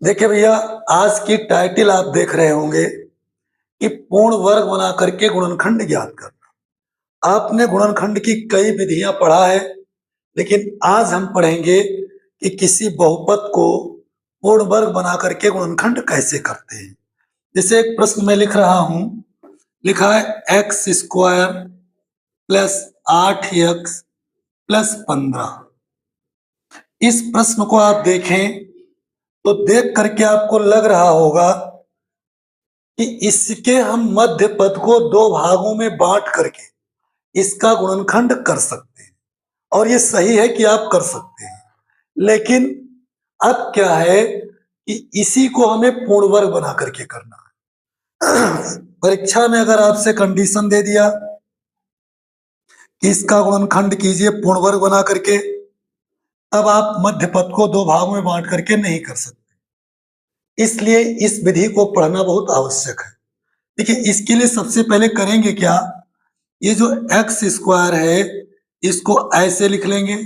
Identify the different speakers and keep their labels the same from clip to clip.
Speaker 1: देखिए भैया, आज की टाइटल आप देख रहे होंगे कि पूर्ण वर्ग बना करके गुणनखंड ज्ञात करना। आपने गुणनखंड की कई विधियां पढ़ा है, लेकिन आज हम पढ़ेंगे कि किसी बहुपद को पूर्ण वर्ग बना करके गुणनखंड कैसे करते हैं। जैसे एक प्रश्न में लिख रहा हूं, लिखा है x square plus 8x plus 15। इस प्रश्न को आप देखें तो देख करके आपको लग रहा होगा कि इसके हम मध्य पद को दो भागों में बांट करके इसका गुणनखंड कर सकते हैं, और ये सही है कि आप कर सकते हैं। लेकिन अब क्या है कि इसी को हमें पूर्ण वर्ग बना करके करना है। परीक्षा में अगर आपसे कंडीशन दे दिया कि इसका गुणनखंड कीजिए पूर्ण वर्ग बना करके, तब आप मध्य पद को दो भागों में बांट करके नहीं कर सकते। इसलिए इस विधि को पढ़ना बहुत आवश्यक है। देखिए, इसके लिए सबसे पहले करेंगे क्या, ये जो एक्स स्क्वायर है इसको ऐसे लिख लेंगे,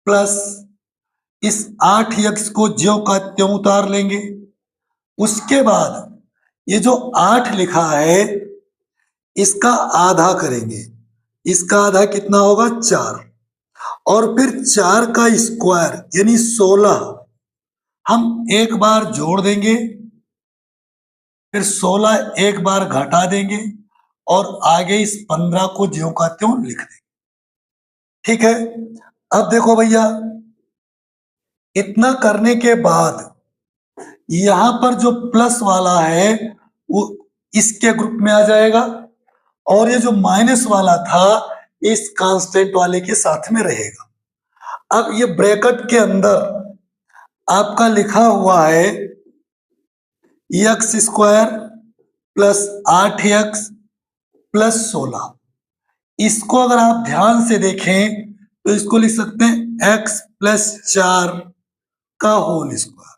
Speaker 1: प्लस इस 8x को ज्यों का त्यों उतार लेंगे। उसके बाद ये जो 8 लिखा है इसका आधा करेंगे, इसका आधा कितना होगा 4, और फिर 4 का स्क्वायर यानी 16 हम एक बार जोड़ देंगे, फिर 16 एक बार घटा देंगे और आगे इस 15 को ज्यों का त्यों लिख देंगे। ठीक है, अब देखो भैया, इतना करने के बाद यहां पर जो प्लस वाला है वो इसके ग्रुप में आ जाएगा, और ये जो माइनस वाला था इस कांस्टेंट वाले के साथ में रहेगा। अब ये ब्रैकेट के अंदर आपका लिखा हुआ है x square plus 8x plus 16। इसको अगर आप ध्यान से देखें तो इसको लिख सकते हैं x प्लस 4 का होल स्क्वायर।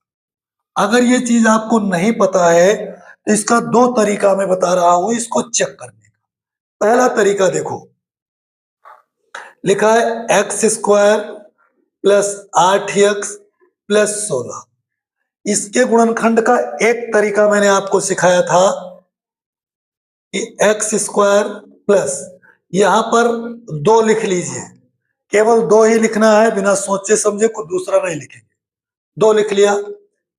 Speaker 1: अगर ये चीज आपको नहीं पता है तो इसका दो तरीका मैं बता रहा हूं इसको चेक करने का। पहला तरीका देखो, लिखा है x square plus 8x plus 16। इसके गुणनखंड का एक तरीका मैंने आपको सिखाया था कि एक्स स्क्वायर प्लस, यहां पर 2 लिख लीजिए, केवल 2 ही लिखना है, बिना सोचे समझे कुछ दूसरा नहीं लिखेंगे। 2 लिख लिया,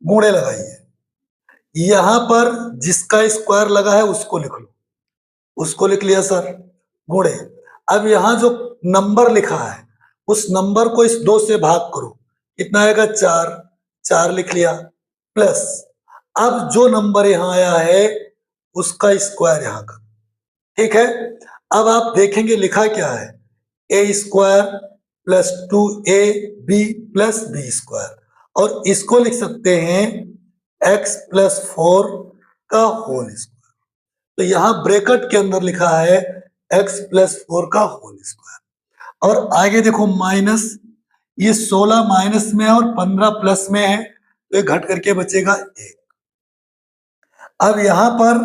Speaker 1: गुणे लगाइए, यहां पर जिसका स्क्वायर लगा है उसको लिख लो, उसको लिख लिया सर, गुणे। अब यहां जो नंबर लिखा है उस नंबर को इस 2 से भाग करो, कितना आएगा 4, 4 लिख लिया, प्लस अब जो नंबर यहां आया है उसका स्क्वायर यहां का। ठीक है, अब आप देखेंगे लिखा क्या है, A square plus 2 B plus B square, और इसको लिख सकते हैं एक्स प्लस 4 का होल स्क्वायर। तो यहां ब्रैकेट के अंदर लिखा है एक्स प्लस 4 का होल स्क्वायर। और आगे देखो माइनस, ये 16 माइनस में है और 15 प्लस में है, तो ये घट करके बचेगा 1। अब यहां पर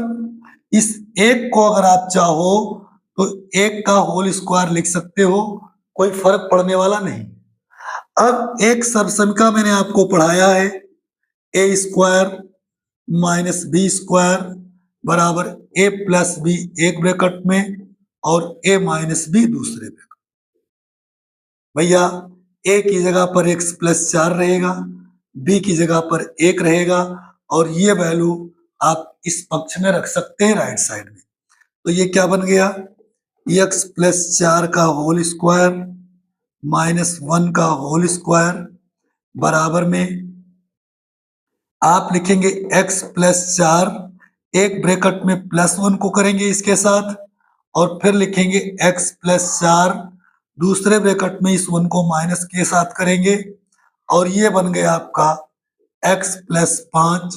Speaker 1: इस 1 को अगर आप चाहो तो 1 का होल स्क्वायर लिख सकते हो, कोई फर्क पड़ने वाला नहीं। अब एक सर्वसमीकरण मैंने आपको पढ़ाया है, A square minus b square बराबर ए प्लस बी एक ब्रैकेट में और ए माइनस बी दूसरे ब्रैकेट। भैया, ए की जगह पर x प्लस 4 रहेगा, बी की जगह पर 1 रहेगा, और ये वैल्यू आप इस पक्ष में रख सकते हैं राइट साइड में। तो ये क्या बन गया, x प्लस 4 का होल स्क्वायर माइनस 1 का होल स्क्वायर बराबर में आप लिखेंगे x प्लस 4, एक ब्रैकेट में प्लस 1 को करेंगे इसके साथ, और फिर लिखेंगे x प्लस 4, दूसरे ब्रैकेट में इस 1 को माइनस के साथ करेंगे, और ये बन गया आपका x प्लस 5,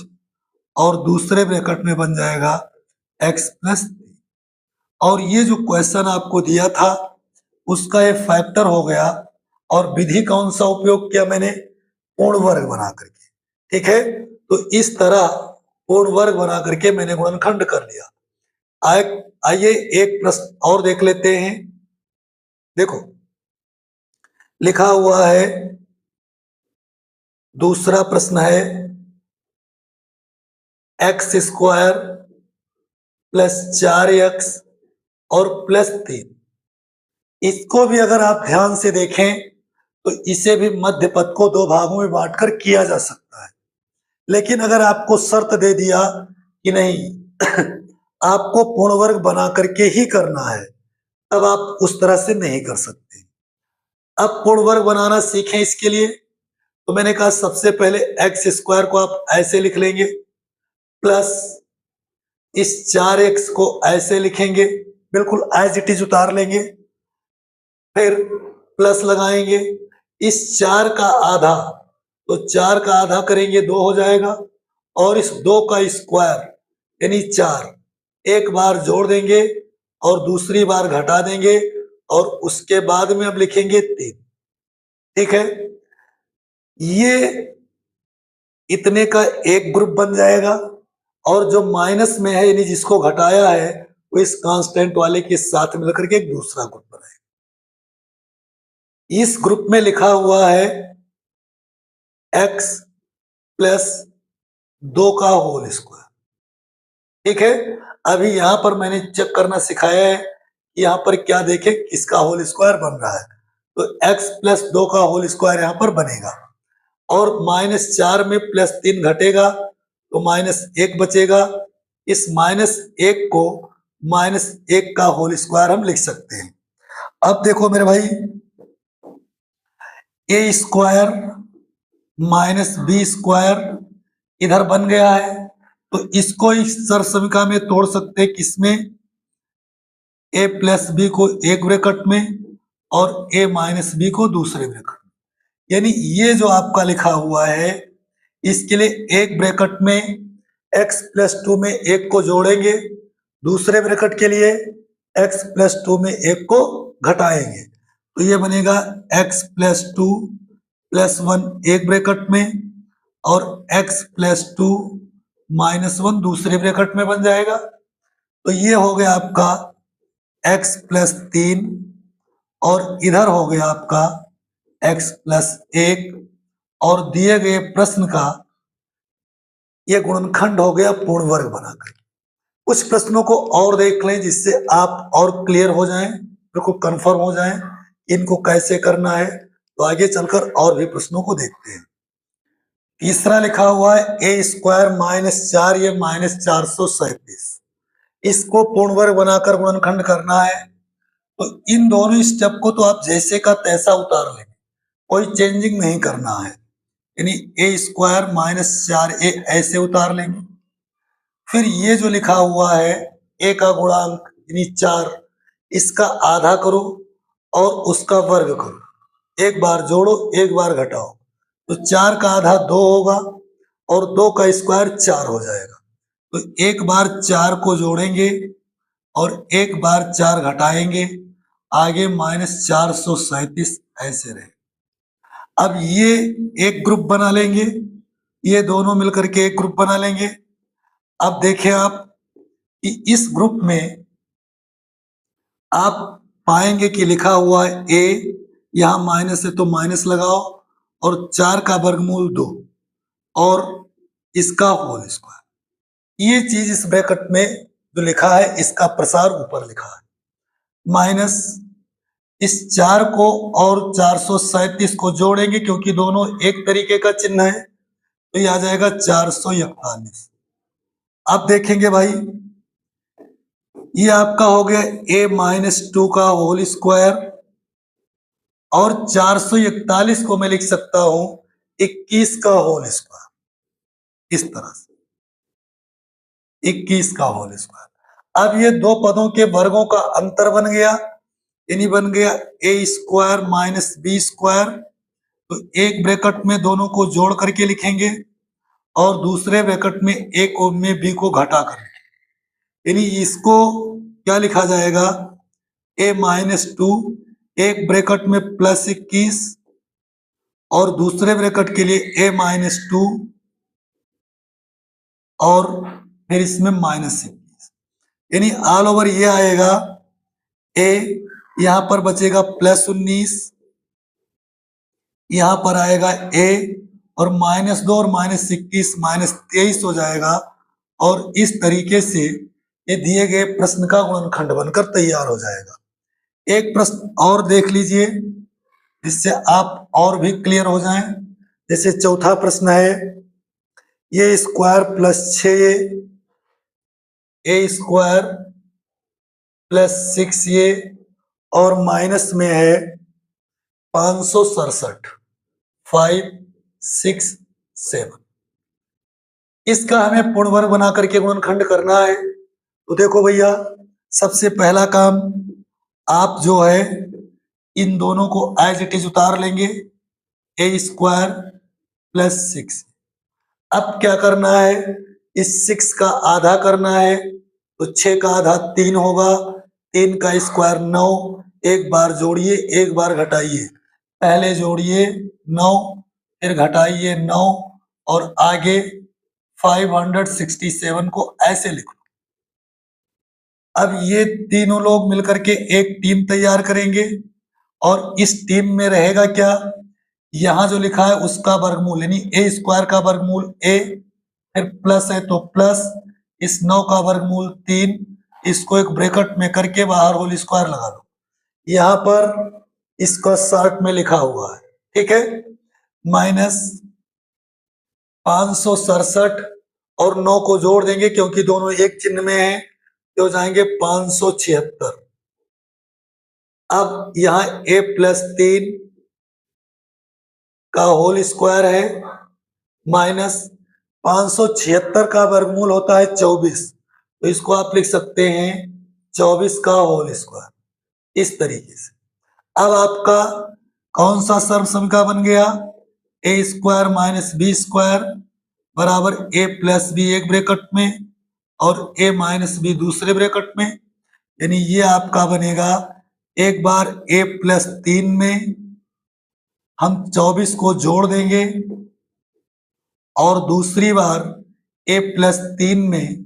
Speaker 1: और दूसरे ब्रैकेट में बन जाएगा x प्लस 3। और ये जो क्वेश्चन आपको दिया था उसका ये फैक्टर हो गया, और विधि कौन सा उपयोग किया मैंने, पूर्ण वर्ग बना करके। ठीक है, तो इस तरह पूर्ण वर्ग बना करके मैंने गुणनखंड कर लिया। आइए एक प्रश्न और देख लेते हैं। देखो, लिखा हुआ है, दूसरा प्रश्न है एक्स स्क्वायर प्लस 4x और प्लस 3। इसको भी अगर आप ध्यान से देखें तो इसे भी मध्य पद को दो भागों में बांटकर किया जा सकता है, लेकिन अगर आपको शर्त दे दिया कि नहीं आपको पूर्ण वर्ग बना करके ही करना है, तब आप उस तरह से नहीं कर सकते। अब पूर्ण वर्ग बनाना सीखें। इसके लिए तो मैंने कहा सबसे पहले एक्स स्क्वायर को आप ऐसे लिख लेंगे, प्लस इस 4x को ऐसे लिखेंगे, बिल्कुल एज इट इज उतार लेंगे, फिर प्लस लगाएंगे। इस 4 का आधा, तो 4 का आधा करेंगे 2 हो जाएगा, और इस 2 का स्क्वायर यानी 4 एक बार जोड़ देंगे और दूसरी बार घटा देंगे, और उसके बाद में अब लिखेंगे 3। ठीक है, ये इतने का एक ग्रुप बन जाएगा, और जो माइनस में है यानी जिसको घटाया है वो इस कांस्टेंट वाले के साथ मिलकर के एक दूसरा ग्रुप बनाएगा। इस ग्रुप में लिखा हुआ है x प्लस 2 का होल स्क्वायर। ठीक है, अभी यहां पर मैंने चेक करना सिखाया है कि यहां पर क्या देखें किसका होल स्क्वायर बन रहा है, तो x प्लस 2 का होल स्क्वायर यहां पर बनेगा, और -4 में +3 घटेगा तो -1 बचेगा। इस -1 को -1 का होल स्क्वायर हम लिख सकते हैं। अब देखो मेरे भाई, a square minus b square इधर बन गया है, तो इसको इस सरसमीका में तोड़ सकते हैं, किसमें, a प्लस बी को एक ब्रैकेट में और a माइनस बी को दूसरे ब्रैकेट में। यानी ये जो आपका लिखा हुआ है इसके लिए एक ब्रैकेट में x प्लस 2 में 1 को जोड़ेंगे, दूसरे ब्रैकेट के लिए x प्लस 2 में 1 को घटाएंगे, तो ये बनेगा x प्लस 2 प्लस 1 एक ब्रैकेट में, और x प्लस 2 माइनस 1 दूसरे ब्रैकेट में बन जाएगा। तो ये हो गया आपका x प्लस 3, और इधर हो गया आपका x प्लस 1, और दिए गए प्रश्न का ये गुणनखंड हो गया पूर्ण वर्ग बनाकर। कुछ प्रश्नों को और देख लें जिससे आप और क्लियर हो जाएं, बिल्कुल कंफर्म हो जाएं इनको कैसे करना है, तो आगे चलकर और भी प्रश्नों को देखते हैं। तीसरा लिखा हुआ है a स्क्वायर -4 ये -437, इसको पूर्ण वर्ग बनाकर गुणनखंड करना है। तो इन दोनों स्टेप को तो आप जैसे का तैसा उतार लेंगे, कोई चेंजिंग नहीं करना है, यानी a स्क्वायर -4a ऐसे उतार लेंगे। फिर ये जो लिखा हुआ है a का गुणांक यानी 4, इसका आधा करो और उसका वर्ग करो, एक बार जोड़ो एक बार घटाओ, तो 4 का आधा 2 होगा और 2 का स्क्वायर 4 हो जाएगा। तो एक बार 4 को जोड़ेंगे और एक बार 4 घटाएंगे, आगे -437 ऐसे रहे। अब ये एक ग्रुप बना लेंगे, ये दोनों मिलकर के एक ग्रुप बना लेंगे। अब देखें आप कि इस ग्रुप में आप पाएंगे कि लिखा हुआ है a, यहां माइनस है तो माइनस लगाओ, और 4 का वर्गमूल 2 और इसका होल स्क्वायर। ये चीज इस ब्रैकेट में जो लिखा है इसका प्रसार ऊपर लिखा है, माइनस इस 4 को और 437 को जोड़ेंगे क्योंकि दोनों एक तरीके का चिन्ह है, तो ये आ जाएगा 441। अब देखेंगे भाई, ये आपका हो गया a-2 का होल स्क्वायर, और 441 को मैं लिख सकता हूं 21 का होल स्क्वायर, इस तरह से 21 का होल स्क्वायर। अब ये दो पदों के वर्गों का अंतर बन गया, यानी बन गया a square minus b square. तो एक ब्रैकेट में दोनों को जोड़ करके लिखेंगे और दूसरे ब्रैकेट में a को में b को घटा कर, यानी इसको क्या लिखा जाएगा, a-2 एक ब्रैकेट में +21 और दूसरे ब्रैकेट के लिए a-2 और फिर इसमें -21, यानी ऑल ओवर ये आएगा a, यहां पर बचेगा +19, यहां पर आएगा a और -2 और -21 -23 हो जाएगा, और इस तरीके से ये दिए गए प्रश्न का गुणनखंड बनकर तैयार हो जाएगा। एक प्रश्न और देख लीजिए जिससे आप और भी क्लियर हो जाएं। जैसे चौथा प्रश्न है, ये स्क्वायर प्लस 6 ए स्क्वायर प्लस 6 ये और माइनस में है 567 567। इसका हमें पूर्ण वर्ग बना करके गुणनखंड करना है। तो देखो भैया, सबसे पहला काम आप जो है इन दोनों को एज इट इज उतार लेंगे, ए स्क्वायर प्लस 6। अब क्या करना है, इस 6 का आधा करना है, तो 6 का आधा 3 होगा, 3 का स्क्वायर 9, एक बार जोड़िए एक बार घटाइए, पहले जोड़िए 9 फिर घटाइए 9 और आगे 567 को ऐसे लिखो। अब ये तीनों लोग मिलकर के एक टीम तैयार करेंगे और इस टीम में रहेगा क्या, यहां जो लिखा है उसका वर्गमूल, यानी ए स्क्वायर का वर्गमूल ए, फिर प्लस है तो प्लस, इस 9 का वर्गमूल 3, इसको एक ब्रैकेट में करके बाहर होल स्क्वायर लगा लो। यहां पर इसका शॉर्ट में लिखा हुआ है, ठीक है, माइनस 567 और 9 को जोड़ देंगे क्योंकि दोनों एक चिन्ह में है, तो हो जाएंगे 576। अब यहां a प्लस 3 का होल स्क्वायर है माइनस 576 का वर्गमूल होता है 24, तो इसको आप लिख सकते हैं 24 का होल स्क्वायर। इस तरीके से अब आपका कौन सा सर्वसमीकरण बन गया, ए स्क्वायर माइनस बी स्क्वायर बराबर ए प्लस बी एक ब्रैकेट में और ए माइनस बी दूसरे ब्रैकेट में, यानी ये आपका बनेगा, एक बार a प्लस 3 में हम 24 को जोड़ देंगे और दूसरी बार a प्लस 3 में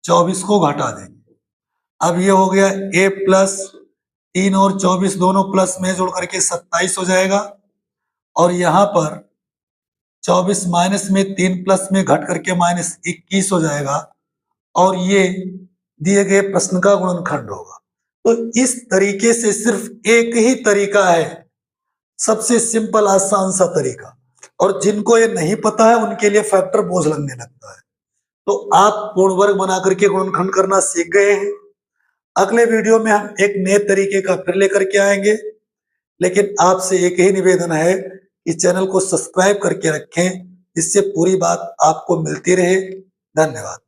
Speaker 1: 24 को घटा देंगे। अब ये हो गया a प्लस 3 और 24 दोनों प्लस में जोड़ करके 27 हो जाएगा और यहाँ पर 24 माइनस में 3 प्लस में घट करके माइनस 21 हो जाएगा और ये दिए गए प्रश्न का गुणनखंड होगा। तो इस तरीके से सिर्फ एक ही तरीका है, सबसे सिंपल आसान सा तरीका, और जिनको ये नहीं पता है उनके लिए फैक्टर बोझ लगने लगता है। तो आप पूर्ण वर्ग बना करके गुणनखंड करना सीख गए हैं। अगले वीडियो में हम एक नए तरीके का फिर लेकर के आएंगे, लेकिन आपसे एक ही निवेदन है कि चैनल को सब्सक्राइब करके रखें, जिससे पूरी बात आपको मिलती रहे। धन्यवाद।